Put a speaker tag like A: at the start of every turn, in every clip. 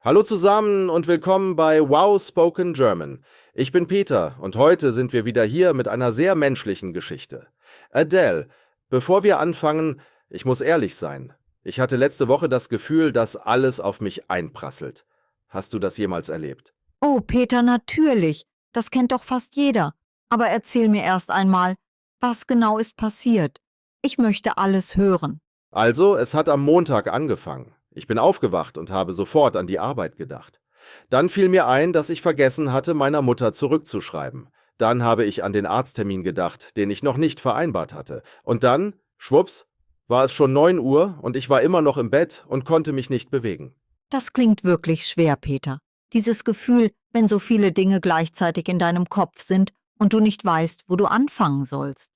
A: Hallo zusammen und willkommen bei Wow Spoken German. Ich bin Peter und heute sind wir wieder hier mit einer sehr menschlichen Geschichte. Adele, bevor wir anfangen, ich muss ehrlich sein. Ich hatte letzte Woche das Gefühl, dass alles auf mich einprasselt. Hast du das jemals erlebt?
B: Oh, Peter, natürlich. Das kennt doch fast jeder. Aber erzähl mir erst einmal, was genau ist passiert? Ich möchte alles hören.
A: Also, es hat am Montag angefangen. Ich bin aufgewacht und habe sofort an die Arbeit gedacht. Dann fiel mir ein, dass ich vergessen hatte, meiner Mutter zurückzuschreiben. Dann habe ich an den Arzttermin gedacht, den ich noch nicht vereinbart hatte. Und dann, schwupps, war es schon 9 Uhr und ich war immer noch im Bett und konnte mich nicht bewegen.
B: Das klingt wirklich schwer, Peter. Dieses Gefühl, wenn so viele Dinge gleichzeitig in deinem Kopf sind und du nicht weißt, wo du anfangen sollst.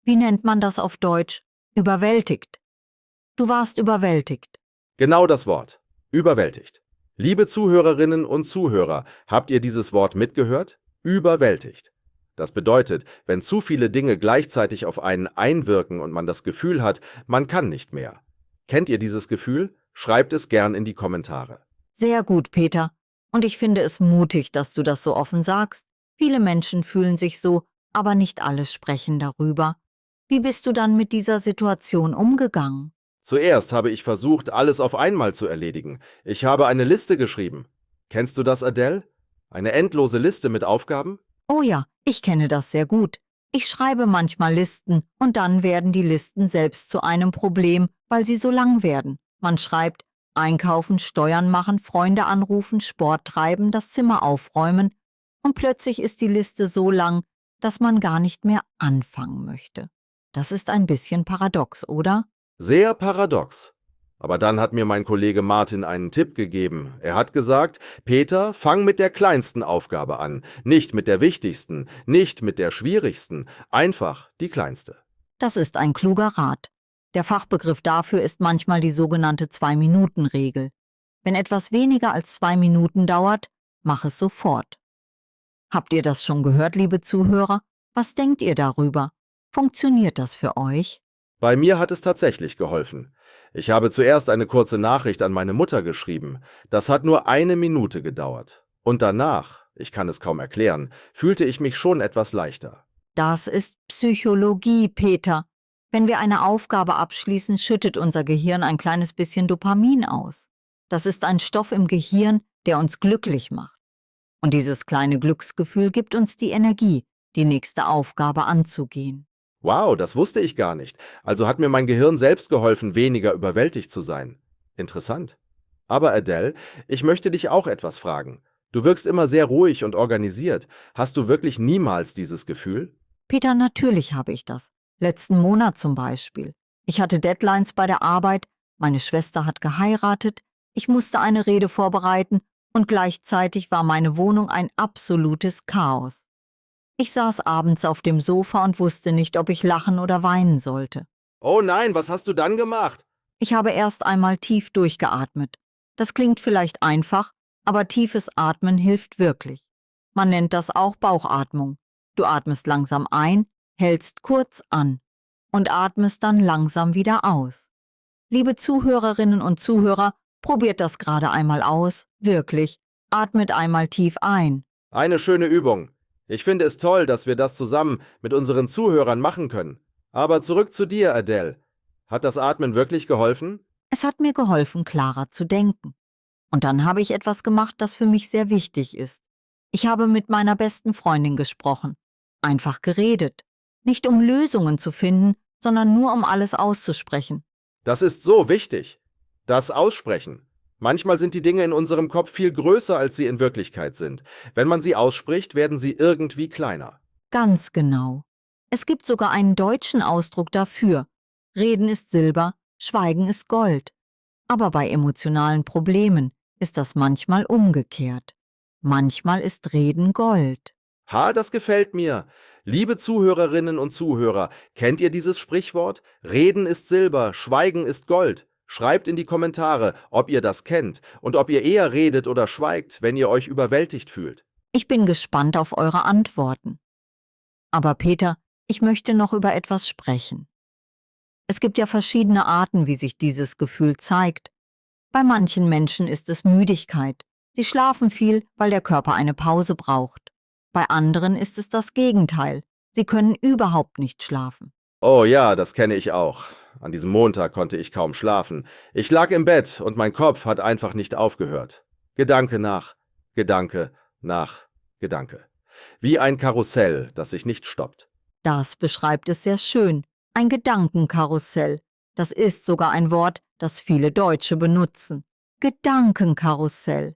B: Wie nennt man das auf Deutsch? Überwältigt. Du warst überwältigt.
A: Genau das Wort. Überwältigt. Liebe Zuhörerinnen und Zuhörer, habt ihr dieses Wort mitgehört? Überwältigt. Das bedeutet, wenn zu viele Dinge gleichzeitig auf einen einwirken und man das Gefühl hat, man kann nicht mehr. Kennt ihr dieses Gefühl? Schreibt es gern in die Kommentare.
B: Sehr gut, Peter. Und ich finde es mutig, dass du das so offen sagst. Viele Menschen fühlen sich so, aber nicht alle sprechen darüber. Wie bist du dann mit dieser Situation umgegangen?
A: Zuerst habe ich versucht, alles auf einmal zu erledigen. Ich habe eine Liste geschrieben. Kennst du das, Adele? Eine endlose Liste mit Aufgaben?
B: Oh ja, ich kenne das sehr gut. Ich schreibe manchmal Listen und dann werden die Listen selbst zu einem Problem, weil sie so lang werden. Man schreibt einkaufen, Steuern machen, Freunde anrufen, Sport treiben, das Zimmer aufräumen und plötzlich ist die Liste so lang, dass man gar nicht mehr anfangen möchte. Das ist ein bisschen paradox, oder?
A: Sehr paradox. Aber dann hat mir mein Kollege Martin einen Tipp gegeben. Er hat gesagt, Peter, fang mit der kleinsten Aufgabe an, nicht mit der wichtigsten, nicht mit der schwierigsten, einfach die kleinste.
B: Das ist ein kluger Rat. Der Fachbegriff dafür ist manchmal die sogenannte 2-Minuten-Regel. Wenn etwas weniger als 2 Minuten dauert, mach es sofort. Habt ihr das schon gehört, liebe Zuhörer? Was denkt ihr darüber? Funktioniert das für euch?
A: Bei mir hat es tatsächlich geholfen. Ich habe zuerst eine kurze Nachricht an meine Mutter geschrieben. Das hat nur 1 Minute gedauert. Und danach, ich kann es kaum erklären, fühlte ich mich schon etwas leichter.
B: Das ist Psychologie, Peter. Wenn wir eine Aufgabe abschließen, schüttet unser Gehirn ein kleines bisschen Dopamin aus. Das ist ein Stoff im Gehirn, der uns glücklich macht. Und dieses kleine Glücksgefühl gibt uns die Energie, die nächste Aufgabe anzugehen.
A: Wow, das wusste ich gar nicht. Also hat mir mein Gehirn selbst geholfen, weniger überwältigt zu sein. Interessant. Aber Adele, ich möchte dich auch etwas fragen. Du wirkst immer sehr ruhig und organisiert. Hast du wirklich niemals dieses Gefühl?
B: Peter, natürlich habe ich das. Letzten Monat zum Beispiel. Ich hatte Deadlines bei der Arbeit, meine Schwester hat geheiratet, ich musste eine Rede vorbereiten und gleichzeitig war meine Wohnung ein absolutes Chaos. Ich saß abends auf dem Sofa und wusste nicht, ob ich lachen oder weinen sollte.
A: Oh nein, was hast du dann gemacht?
B: Ich habe erst einmal tief durchgeatmet. Das klingt vielleicht einfach, aber tiefes Atmen hilft wirklich. Man nennt das auch Bauchatmung. Du atmest langsam ein, hältst kurz an und atmest dann langsam wieder aus. Liebe Zuhörerinnen und Zuhörer, probiert das gerade einmal aus, wirklich. Atmet einmal tief ein.
A: Eine schöne Übung. Ich finde es toll, dass wir das zusammen mit unseren Zuhörern machen können. Aber zurück zu dir, Adele. Hat das Atmen wirklich geholfen?
B: Es hat mir geholfen, klarer zu denken. Und dann habe ich etwas gemacht, das für mich sehr wichtig ist. Ich habe mit meiner besten Freundin gesprochen. Einfach geredet. Nicht um Lösungen zu finden, sondern nur um alles auszusprechen.
A: Das ist so wichtig. Das Aussprechen. Manchmal sind die Dinge in unserem Kopf viel größer, als sie in Wirklichkeit sind. Wenn man sie ausspricht, werden sie irgendwie kleiner.
B: Ganz genau. Es gibt sogar einen deutschen Ausdruck dafür. Reden ist Silber, Schweigen ist Gold. Aber bei emotionalen Problemen ist das manchmal umgekehrt. Manchmal ist Reden Gold.
A: Ha, das gefällt mir. Liebe Zuhörerinnen und Zuhörer, kennt ihr dieses Sprichwort? Reden ist Silber, Schweigen ist Gold. Schreibt in die Kommentare, ob ihr das kennt und ob ihr eher redet oder schweigt, wenn ihr euch überwältigt fühlt.
B: Ich bin gespannt auf eure Antworten. Aber Peter, ich möchte noch über etwas sprechen. Es gibt ja verschiedene Arten, wie sich dieses Gefühl zeigt. Bei manchen Menschen ist es Müdigkeit. Sie schlafen viel, weil der Körper eine Pause braucht. Bei anderen ist es das Gegenteil. Sie können überhaupt nicht schlafen.
A: Oh ja, das kenne ich auch. An diesem Montag konnte ich kaum schlafen. Ich lag im Bett und mein Kopf hat einfach nicht aufgehört. Gedanke nach, Gedanke nach, Gedanke. Wie ein Karussell, das sich nicht stoppt.
B: Das beschreibt es sehr schön. Ein Gedankenkarussell. Das ist sogar ein Wort, das viele Deutsche benutzen. Gedankenkarussell.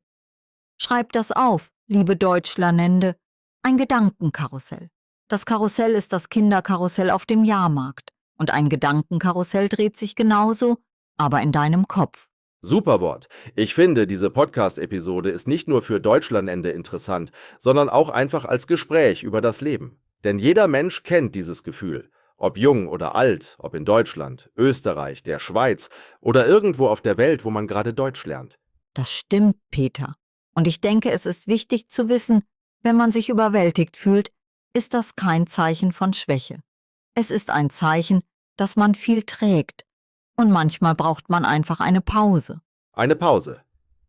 B: Schreibt das auf, liebe Deutschlernende. Ein Gedankenkarussell. Das Karussell ist das Kinderkarussell auf dem Jahrmarkt. Und ein Gedankenkarussell dreht sich genauso, aber in deinem Kopf.
A: Super Wort. Ich finde, diese Podcast-Episode ist nicht nur für Deutschlandende interessant, sondern auch einfach als Gespräch über das Leben. Denn jeder Mensch kennt dieses Gefühl. Ob jung oder alt, ob in Deutschland, Österreich, der Schweiz oder irgendwo auf der Welt, wo man gerade Deutsch lernt.
B: Das stimmt, Peter. Und ich denke, es ist wichtig zu wissen, wenn man sich überwältigt fühlt, ist das kein Zeichen von Schwäche. Es ist ein Zeichen, dass man viel trägt. Und manchmal braucht man einfach eine Pause.
A: Eine Pause.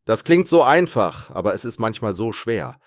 A: Das klingt so einfach, aber es ist manchmal so schwer.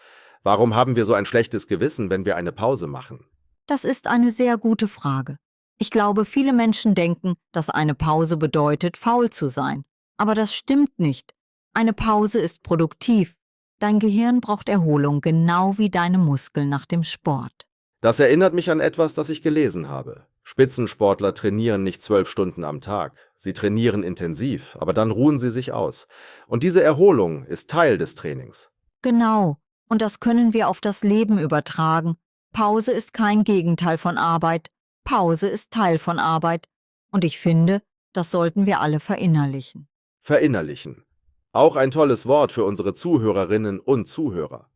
A: Warum haben wir so ein schlechtes Gewissen, wenn wir eine Pause machen?
B: Das ist eine sehr gute Frage. Ich glaube, viele Menschen denken, dass eine Pause bedeutet, faul zu sein. Aber das stimmt nicht. Eine Pause ist produktiv. Dein Gehirn braucht Erholung, genau wie deine Muskeln nach dem Sport.
A: Das erinnert mich an etwas, das ich gelesen habe. Spitzensportler trainieren nicht 12 Stunden am Tag. Sie trainieren intensiv, aber dann ruhen sie sich aus. Und diese Erholung ist Teil des Trainings.
B: Genau. Und das können wir auf das Leben übertragen. Pause ist kein Gegenteil von Arbeit. Pause ist Teil von Arbeit. Und ich finde, das sollten wir alle verinnerlichen.
A: Verinnerlichen. Auch ein tolles Wort für unsere Zuhörerinnen und Zuhörer.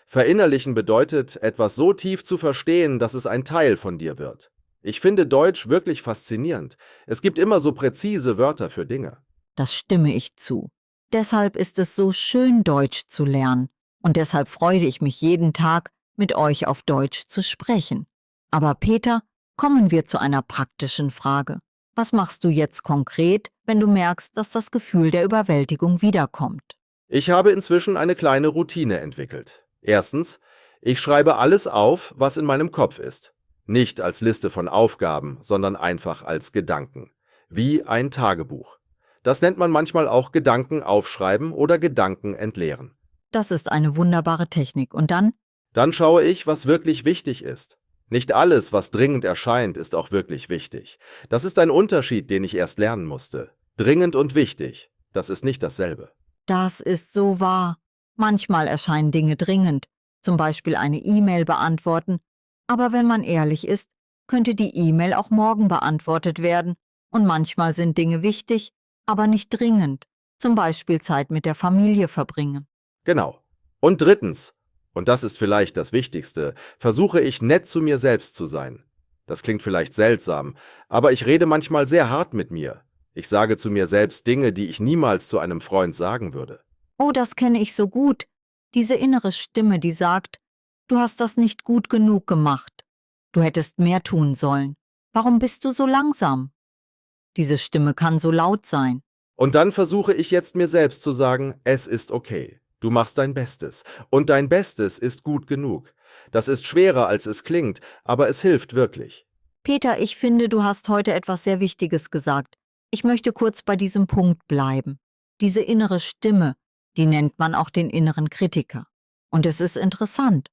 A: Verinnerlichen bedeutet, etwas so tief zu verstehen, dass es ein Teil von dir wird. Ich finde Deutsch wirklich faszinierend. Es gibt immer so präzise Wörter für Dinge.
B: Das stimme ich zu. Deshalb ist es so schön, Deutsch zu lernen. Und deshalb freue ich mich jeden Tag, mit euch auf Deutsch zu sprechen. Aber Peter, kommen wir zu einer praktischen Frage. Was machst du jetzt konkret, wenn du merkst, dass das Gefühl der Überwältigung wiederkommt?
A: Ich habe inzwischen eine kleine Routine entwickelt. Erstens, ich schreibe alles auf, was in meinem Kopf ist. Nicht als Liste von Aufgaben, sondern einfach als Gedanken. Wie ein Tagebuch. Das nennt man manchmal auch Gedanken aufschreiben oder Gedanken entleeren.
B: Das ist eine wunderbare Technik. Und dann?
A: Dann schaue ich, was wirklich wichtig ist. Nicht alles, was dringend erscheint, ist auch wirklich wichtig. Das ist ein Unterschied, den ich erst lernen musste. Dringend und wichtig, das ist nicht dasselbe.
B: Das ist so wahr. Manchmal erscheinen Dinge dringend, zum Beispiel eine E-Mail beantworten. Aber wenn man ehrlich ist, könnte die E-Mail auch morgen beantwortet werden. Und manchmal sind Dinge wichtig, aber nicht dringend. Zum Beispiel Zeit mit der Familie verbringen.
A: Genau. Und drittens, und das ist vielleicht das Wichtigste, versuche ich nett zu mir selbst zu sein. Das klingt vielleicht seltsam, aber ich rede manchmal sehr hart mit mir. Ich sage zu mir selbst Dinge, die ich niemals zu einem Freund sagen würde.
B: Oh, das kenne ich so gut. Diese innere Stimme, die sagt, du hast das nicht gut genug gemacht. Du hättest mehr tun sollen. Warum bist du so langsam? Diese Stimme kann so laut sein.
A: Und dann versuche ich jetzt mir selbst zu sagen, es ist okay. Du machst dein Bestes. Und dein Bestes ist gut genug. Das ist schwerer, als es klingt, aber es hilft wirklich.
B: Peter, ich finde, du hast heute etwas sehr Wichtiges gesagt. Ich möchte kurz bei diesem Punkt bleiben. Diese innere Stimme, die nennt man auch den inneren Kritiker. Und es ist interessant.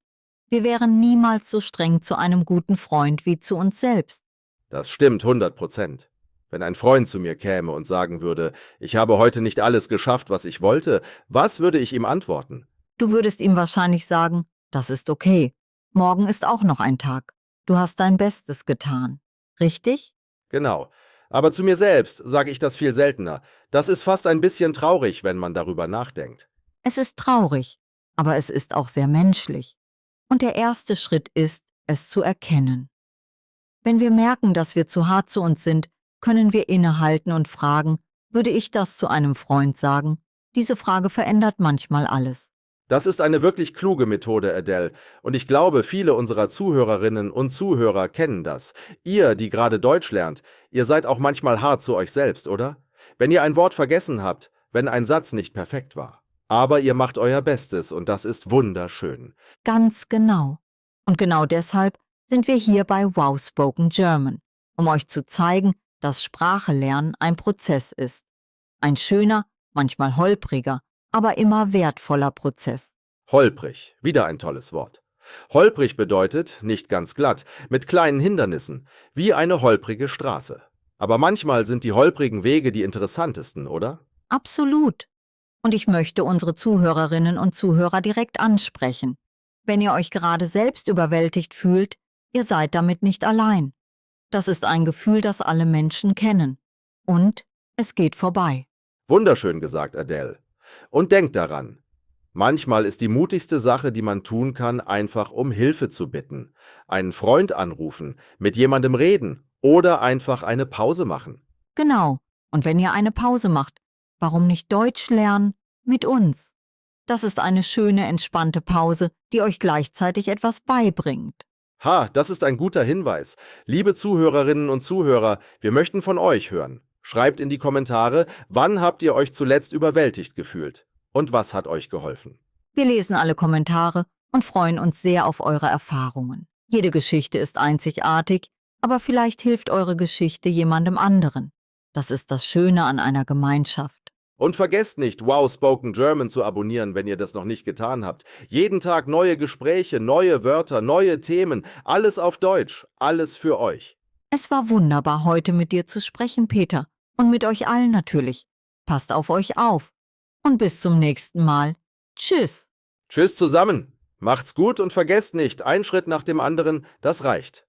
B: Wir wären niemals so streng zu einem guten Freund wie zu uns selbst.
A: Das stimmt 100%. Wenn ein Freund zu mir käme und sagen würde, ich habe heute nicht alles geschafft, was ich wollte, was würde ich ihm antworten?
B: Du würdest ihm wahrscheinlich sagen, das ist okay. Morgen ist auch noch ein Tag. Du hast dein Bestes getan. Richtig?
A: Genau. Aber zu mir selbst sage ich das viel seltener. Das ist fast ein bisschen traurig, wenn man darüber nachdenkt.
B: Es ist traurig, aber es ist auch sehr menschlich. Und der erste Schritt ist, es zu erkennen. Wenn wir merken, dass wir zu hart zu uns sind, können wir innehalten und fragen, würde ich das zu einem Freund sagen? Diese Frage verändert manchmal alles.
A: Das ist eine wirklich kluge Methode, Adele, und ich glaube, viele unserer Zuhörerinnen und Zuhörer kennen das. Ihr, die gerade Deutsch lernt, ihr seid auch manchmal hart zu euch selbst, oder? Wenn ihr ein Wort vergessen habt, wenn ein Satz nicht perfekt war. Aber ihr macht euer Bestes und das ist wunderschön.
B: Ganz genau. Und genau deshalb sind wir hier bei Wow Spoken German, um euch zu zeigen, dass Sprache lernen ein Prozess ist. Ein schöner, manchmal holpriger, aber immer wertvoller Prozess.
A: Holprig, wieder ein tolles Wort. Holprig bedeutet nicht ganz glatt, mit kleinen Hindernissen, wie eine holprige Straße. Aber manchmal sind die holprigen Wege die interessantesten, oder?
B: Absolut. Und ich möchte unsere Zuhörerinnen und Zuhörer direkt ansprechen. Wenn ihr euch gerade selbst überwältigt fühlt, ihr seid damit nicht allein. Das ist ein Gefühl, das alle Menschen kennen. Und es geht vorbei.
A: Wunderschön gesagt, Adele. Und denkt daran, manchmal ist die mutigste Sache, die man tun kann, einfach um Hilfe zu bitten, einen Freund anrufen, mit jemandem reden oder einfach eine Pause machen.
B: Genau. Und wenn ihr eine Pause macht, warum nicht Deutsch lernen mit uns? Das ist eine schöne, entspannte Pause, die euch gleichzeitig etwas beibringt.
A: Ha, das ist ein guter Hinweis. Liebe Zuhörerinnen und Zuhörer, wir möchten von euch hören. Schreibt in die Kommentare, wann habt ihr euch zuletzt überwältigt gefühlt? Und was hat euch geholfen?
B: Wir lesen alle Kommentare und freuen uns sehr auf eure Erfahrungen. Jede Geschichte ist einzigartig, aber vielleicht hilft eure Geschichte jemandem anderen. Das ist das Schöne an einer Gemeinschaft.
A: Und vergesst nicht, Wow Spoken German zu abonnieren, wenn ihr das noch nicht getan habt. Jeden Tag neue Gespräche, neue Wörter, neue Themen, alles auf Deutsch, alles für euch.
B: Es war wunderbar, heute mit dir zu sprechen, Peter. Und mit euch allen natürlich. Passt auf euch auf. Und bis zum nächsten Mal. Tschüss.
A: Tschüss zusammen, macht's gut und vergesst nicht, ein Schritt nach dem anderen, das reicht.